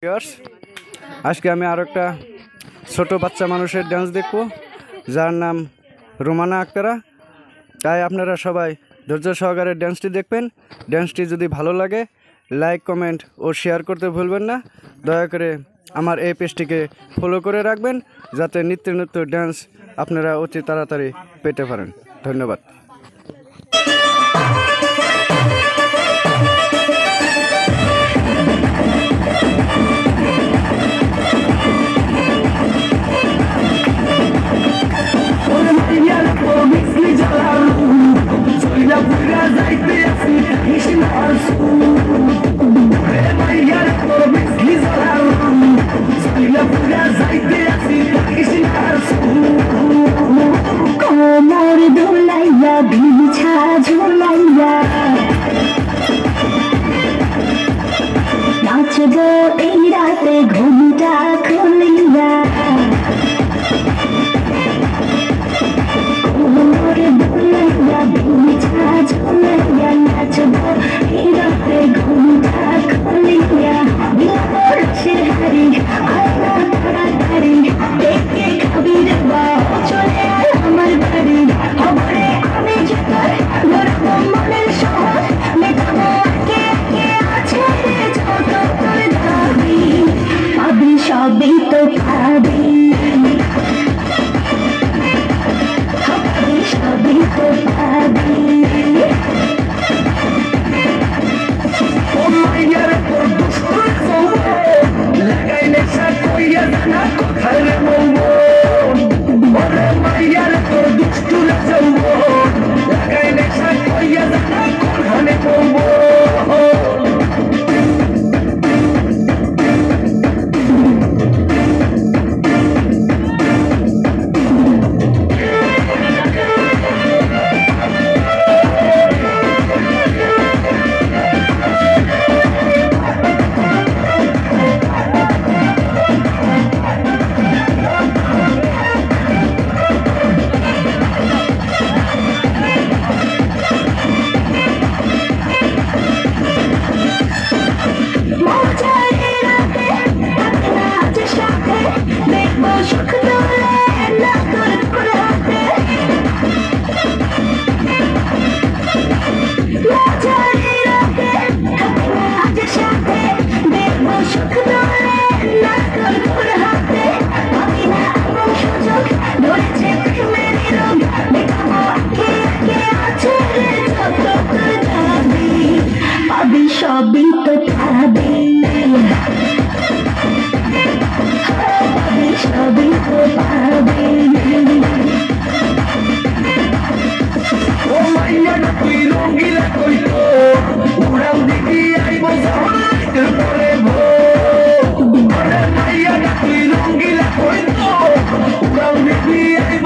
Viewers, আজকে আমি আর একটা ছোট বাচ্চা মানুষের ডান্স দেখব যার নাম রোমানা আক্তারা। তাই আপনারা সবাই ধৈর্য সহকারে ডান্সটি দেখবেন। ডান্সটি যদি ভালো লাগে লাইক কমেন্ট ও শেয়ার করতে ভুলবেন না। দয়া করে আমার এই পেজটিকে ফলো করে রাখবেন যাতে নিত্য নতুন ডান্স আপনারা অতি তাড়াতাড়ি পেতে পারেন। ধন্যবাদ। এই রাতে ঘুমটা খুলিয়া কোমরে দুলাইয়া বিছা ঝুলাইয়া নাচবো এই রাতে ঘুমটা খুলিয়া বিলবরসে হারি আয়না তাড়াতাড়ি দেখে খাবি রে বা চলে আয় আমার বাড়ি খবরে আমি যেতার ধরবো মনের শহর মেটাবো কে কে আছে রে যত তোর দাবি পাবি সবই তো পাবি সবই তো পাবি ও মাইয়ার তোর দুষ্টুর সঙ্গে লাগাই নেশা কইয়া জানা কোথায় রে মঙ্গল ওরে মাইয়ার তোর দুষ্টুর সঙ্গে লাগাই নেশা কইয়া জানা কোথায় মঙ্গল সবই তো পাবি সবই তো পাবি ও মাইয়া না তুই রঙ্গিলা কইতো উড়াও দেখি আইব জাহাজের পরে ভোর ওরে মাইয়া না তুই রঙ্গিলা কইতো উড়াও দেখি আইব